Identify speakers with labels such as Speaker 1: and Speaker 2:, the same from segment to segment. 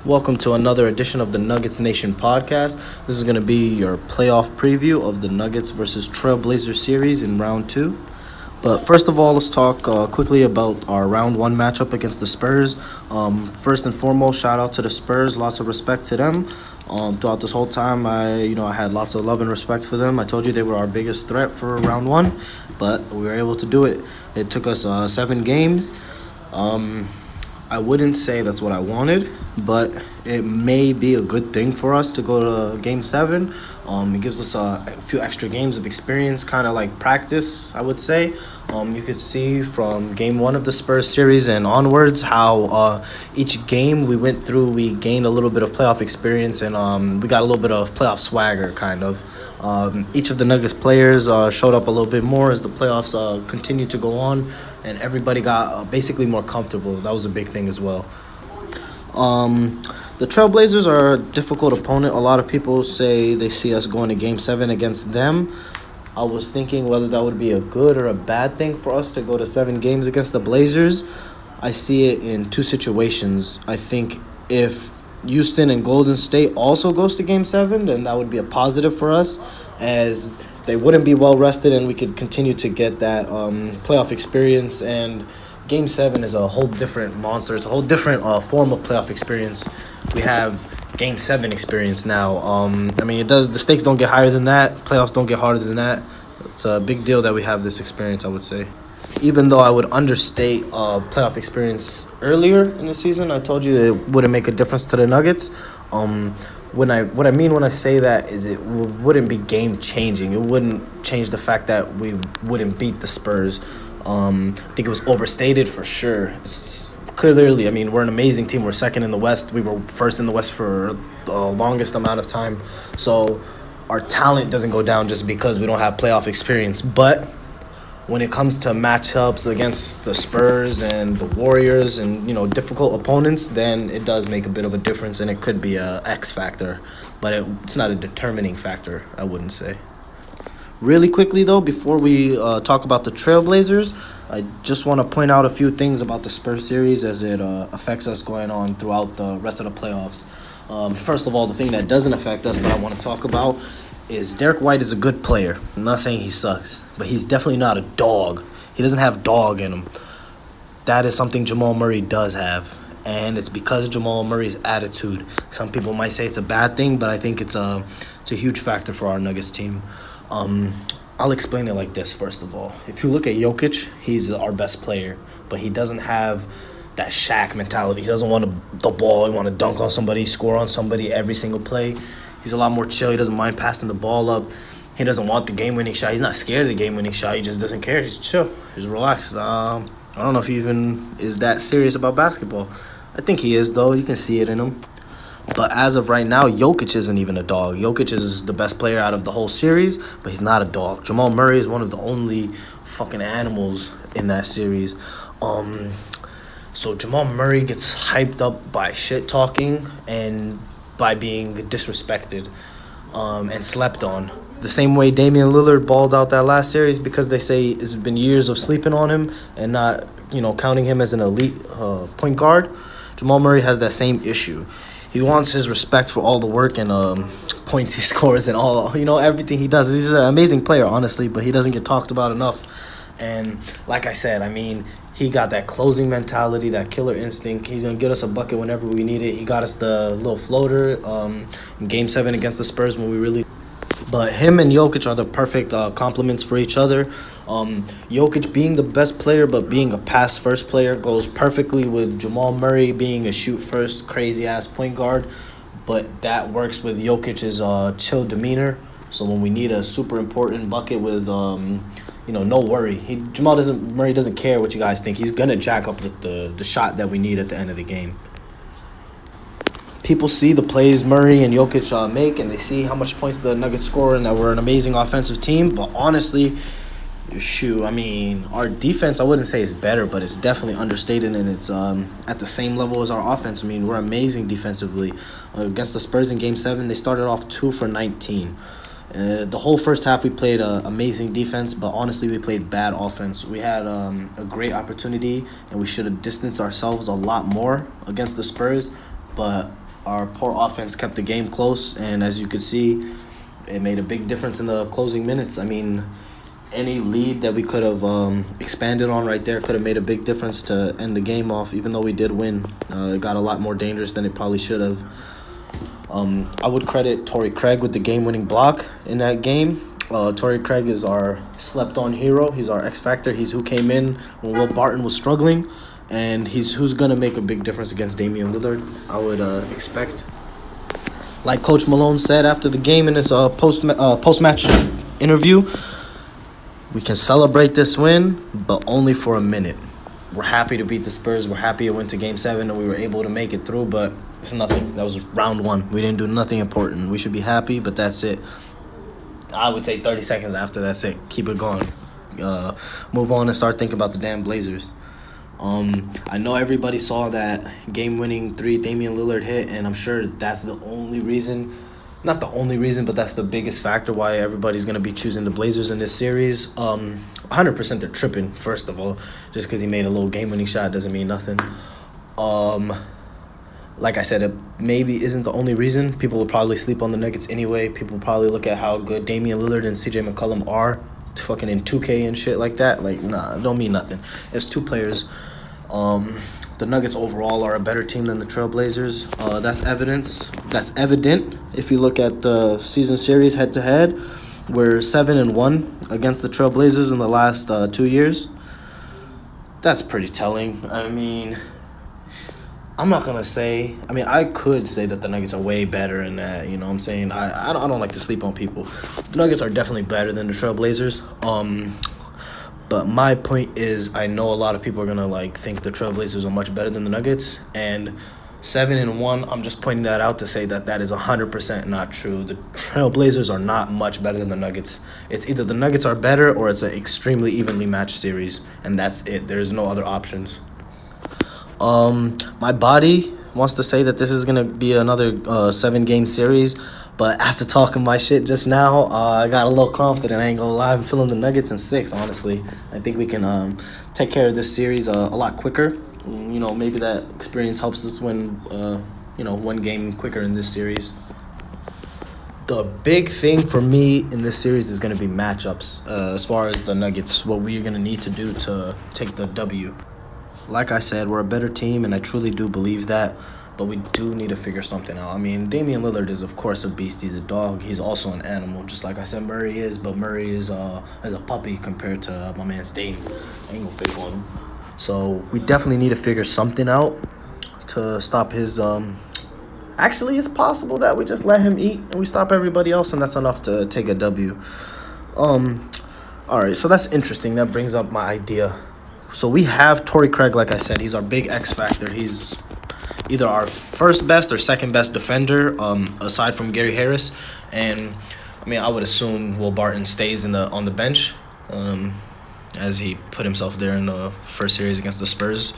Speaker 1: Welcome to another edition of the Nuggets Nation podcast. This is going to be your playoff preview of the Nuggets versus Trailblazers series in round two. But first of all, let's talk quickly about our round one matchup against the Spurs. First and foremost, shout out to the Spurs. Lots of respect to them. Throughout this whole time, I had lots of love and respect for them. I told you they were our biggest threat for round one, but we were able to do it. It took us 7 games. I wouldn't say that's what I wanted, but it may be a good thing for us to go to Game 7. It gives us a few extra games of experience, kind of like practice, I would say. You could see from Game 1 of the Spurs series and onwards how each game we went through, we gained a little bit of playoff experience, and we got a little bit of playoff swagger, kind of. Each of the Nuggets players showed up a little bit more as the playoffs continued to go on, and everybody got basically more comfortable. That was a big thing as well. The Trailblazers are a difficult opponent. A lot of people say they see us going to Game 7 against them. I was thinking whether that would be a good or a bad thing for us to go to 7 games against the Blazers. I see it in two situations. I think if Houston and Golden State also goes to Game 7, then that would be a positive for us, as they wouldn't be well rested and we could continue to get that playoff experience. And Game 7 is a whole different monster. It's a whole different form of playoff experience. We have Game 7 experience now. The stakes don't get higher than that. Playoffs don't get harder than that. It's a big deal that we have this experience, I would say. Even though I would understate playoff experience earlier in the season, I told you it wouldn't make a difference to the Nuggets. What I mean when I say that is it wouldn't be game changing. It wouldn't change the fact that we wouldn't beat the Spurs. I think it was overstated for sure. Clearly, we're an amazing team. We're second in the West. We were first in the West for the longest amount of time. So our talent doesn't go down just because we don't have playoff experience. But when it comes to matchups against the Spurs and the Warriors and, difficult opponents, then it does make a bit of a difference, and it could be a X factor. But it's not a determining factor, I wouldn't say. Really quickly, though, before we talk about the Trailblazers, I just want to point out a few things about the Spurs series as it affects us going on throughout the rest of the playoffs. First of all, the thing that doesn't affect us but I want to talk about is Derek White is a good player. I'm not saying he sucks, but he's definitely not a dog. He doesn't have dog in him. That is something Jamal Murray does have, and it's because of Jamal Murray's attitude. Some people might say it's a bad thing, but I think it's a huge factor for our Nuggets team. I'll explain it like this, first of all. If you look at Jokic, he's our best player, but he doesn't have that Shaq mentality. He doesn't want the ball. He want to dunk on somebody, score on somebody every single play. He's a lot more chill. He doesn't mind passing the ball up. He doesn't want the game-winning shot. He's not scared of the game-winning shot. He just doesn't care. He's chill. He's relaxed. I don't know if he even is that serious about basketball. I think he is, though. You can see it in him. But as of right now, Jokic isn't even a dog. Jokic is the best player out of the whole series, but he's not a dog. Jamal Murray is one of the only fucking animals in that series. So Jamal Murray gets hyped up by shit-talking and by being disrespected and slept on. The same way Damian Lillard balled out that last series because they say it's been years of sleeping on him and not, counting him as an elite point guard. Jamal Murray has that same issue. He wants his respect for all the work and points he scores and all, everything he does. He's an amazing player, honestly, but he doesn't get talked about enough. And like I said, he got that closing mentality, that killer instinct. He's going to get us a bucket whenever we need it. He got us the little floater in Game 7 against the Spurs when we really... But him and Jokic are the perfect complements for each other. Jokic being the best player but being a pass-first player goes perfectly with Jamal Murray being a shoot-first, crazy-ass point guard. But that works with Jokic's chill demeanor. So when we need a super important bucket with, no worry. Murray doesn't care what you guys think. He's going to jack up the shot that we need at the end of the game. People see the plays Murray and Jokic make, and they see how much points the Nuggets score and that we're an amazing offensive team. But honestly, our defense, I wouldn't say is better, but it's definitely understated, and it's at the same level as our offense. We're amazing defensively. Against the Spurs in Game 7, they started off 2 for 19. The whole first half we played amazing defense, but honestly we played bad offense. We had a great opportunity, and we should have distanced ourselves a lot more against the Spurs, but Our poor offense kept the game close, and as you could see, it made a big difference in the closing minutes. I mean, any lead that we could have expanded on right there could have made a big difference to end the game off, even though we did win. It got a lot more dangerous than it probably should have. I would credit Torrey Craig with the game-winning block in that game. Torrey Craig is our slept-on hero. He's our X factor. He's who came in when Will Barton was struggling, and he's who's going to make a big difference against Damian Lillard, I would expect. Like Coach Malone said after the game in his post-match interview, we can celebrate this win, but only for a minute. We're happy to beat the Spurs. We're happy it went to Game 7 and we were able to make it through, but it's nothing. That was round 1. We didn't do nothing important. We should be happy, but that's it. I would say 30 seconds after that's it. Keep it going. Move on and start thinking about the damn Blazers. I know everybody saw that game-winning 3 Damian Lillard hit, and I'm sure that's the only reason, not the only reason, but that's the biggest factor why everybody's going to be choosing the Blazers in this series. 100% they're tripping, first of all. Just because he made a little game-winning shot doesn't mean nothing. Like I said, it maybe isn't the only reason. People will probably sleep on the Nuggets anyway. People will probably look at how good Damian Lillard and CJ McCollum are fucking in 2K and shit like that. Like, nah, it don't mean nothing. It's 2 players. The Nuggets overall are a better team than the Trailblazers. That's evidence. That's evident if you look at the season series head-to-head. We're 7-1 against the Trailblazers in the last 2 years. That's pretty telling. I mean, I'm not going to say... I mean, I could say that the Nuggets are way better in that, you know what I'm saying? I don't like to sleep on people. The Nuggets are definitely better than the Trailblazers. But my point is, I know a lot of people are going to, like, think the Trailblazers are much better than the Nuggets. And 7-1, I'm just pointing that out to say that that is 100% not true. The Trailblazers are not much better than the Nuggets. It's either the Nuggets are better or it's an extremely evenly matched series. And that's it. There's no other options. My body wants to say that this is going to be another 7-game series. But after talking my shit just now, I got a little confident. I ain't gonna lie. I'm feeling the Nuggets in 6, honestly. I think we can take care of this series a lot quicker. You know, maybe that experience helps us win, 1 game quicker in this series. The big thing for me in this series is going to be matchups as far as the Nuggets, what we're going to need to do to take the W. Like I said, we're a better team, and I truly do believe that. But we do need to figure something out. I mean, Damian Lillard is, of course, a beast. He's a dog. He's also an animal, just like I said Murray is. But Murray is a puppy compared to my man Dame. I ain't gonna fake on him. So we definitely need to figure something out to stop his... Actually, it's possible that we just let him eat and we stop everybody else, and that's enough to take a W. All right, so that's interesting. That brings up my idea. So we have Torrey Craig, like I said. He's our big X factor. He's either our first best or second best defender, aside from Gary Harris. And I mean, I would assume Will Barton stays on the bench, as he put himself there in the first series against the Spurs.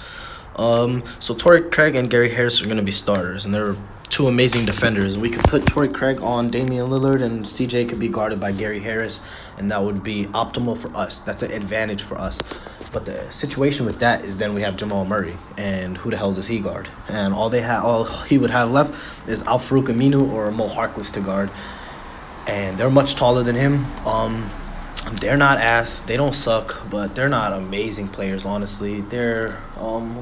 Speaker 1: So Torrey Craig and Gary Harris are going to be starters, and they're 2 amazing defenders. We could put Torrey Craig on Damian Lillard, and CJ could be guarded by Gary Harris, and that would be optimal for us. That's an advantage for us. But the situation with that is then we have Jamal Murray, and who the hell does he guard? And all he would have left is Al-Farouq Aminu or Mo Harkless to guard, and they're much taller than him. They're not ass. They don't suck, but they're not amazing players, honestly. They're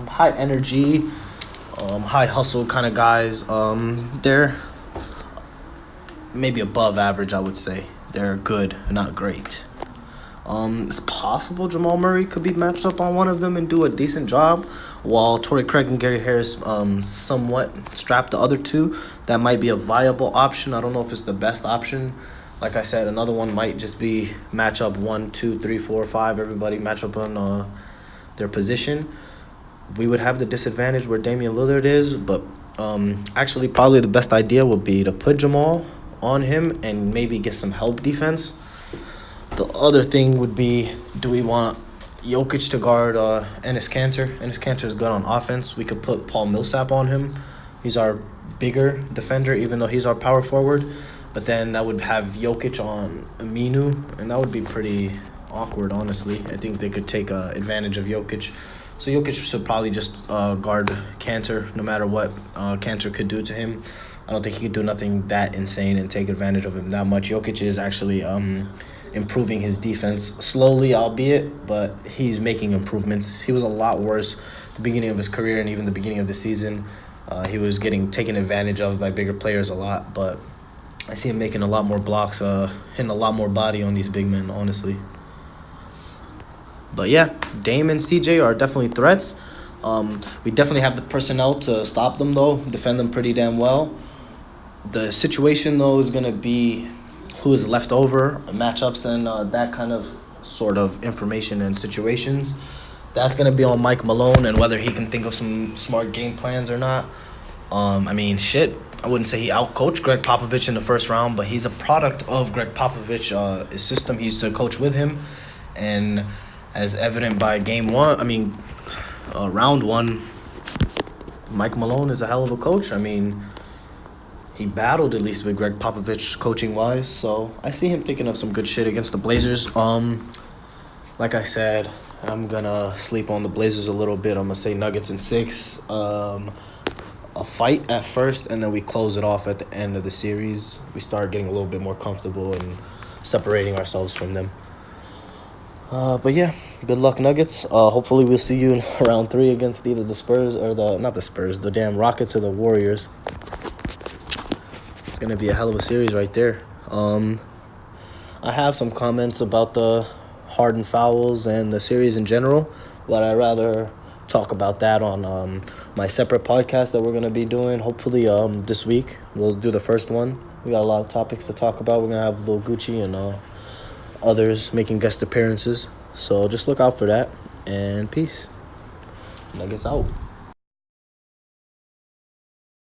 Speaker 1: high energy, high hustle kind of guys. They're maybe above average, I would say. They're good, not great. It's possible Jamal Murray could be matched up on one of them and do a decent job, while Torrey Craig and Gary Harris somewhat strap the other 2. That might be a viable option. I don't know if it's the best option. Like I said, another one might just be match up 1, 2, 3, 4, 5. Everybody match up on their position. We would have the disadvantage where Damian Lillard is, but actually probably the best idea would be to put Jamal on him and maybe get some help defense. The other thing would be, do we want Jokic to guard Enes Kanter? Enes Kanter is good on offense. We could put Paul Millsap on him. He's our bigger defender, even though he's our power forward. But then that would have Jokic on Aminu, and that would be pretty awkward, honestly. I think they could take advantage of Jokic. So Jokic should probably just guard Cantor no matter what Cantor could do to him. I don't think he could do nothing that insane and take advantage of him that much. Jokic is actually improving his defense slowly, albeit, but he's making improvements. He was a lot worse at the beginning of his career and even the beginning of the season. He was getting taken advantage of by bigger players a lot, but I see him making a lot more blocks, hitting a lot more body on these big men, honestly. But yeah, Dame and CJ are definitely threats. We definitely have the personnel to stop them, though, defend them pretty damn well. The situation, though, is going to be who is left over, matchups, and that kind of sort of information and situations. That's going to be on Mike Malone and whether he can think of some smart game plans or not. I mean, shit, I wouldn't say he outcoached Greg Popovich in the first round, but he's a product of Greg Popovich's system. He used to coach with him, and as evident by round one, Mike Malone is a hell of a coach. I mean, he battled at least with Greg Popovich coaching-wise, so I see him thinking of some good shit against the Blazers. Like I said, I'm going to sleep on the Blazers a little bit. I'm going to say Nuggets in 6. A fight at first, and then we close it off at the end of the series. We start getting a little bit more comfortable and separating ourselves from them. But yeah, good luck, Nuggets. Hopefully we'll see you in round 3 against either the Spurs or the damn Rockets or the Warriors. It's going to be a hell of a series right there. I have some comments about the Harden fouls and the series in general, but I'd rather talk about that on my separate podcast that we're going to be doing. Hopefully this week we'll do the first one. We got a lot of topics to talk about. We're going to have Lil Gucci and others making guest appearances. So just look out for that. And peace. Nuggets out.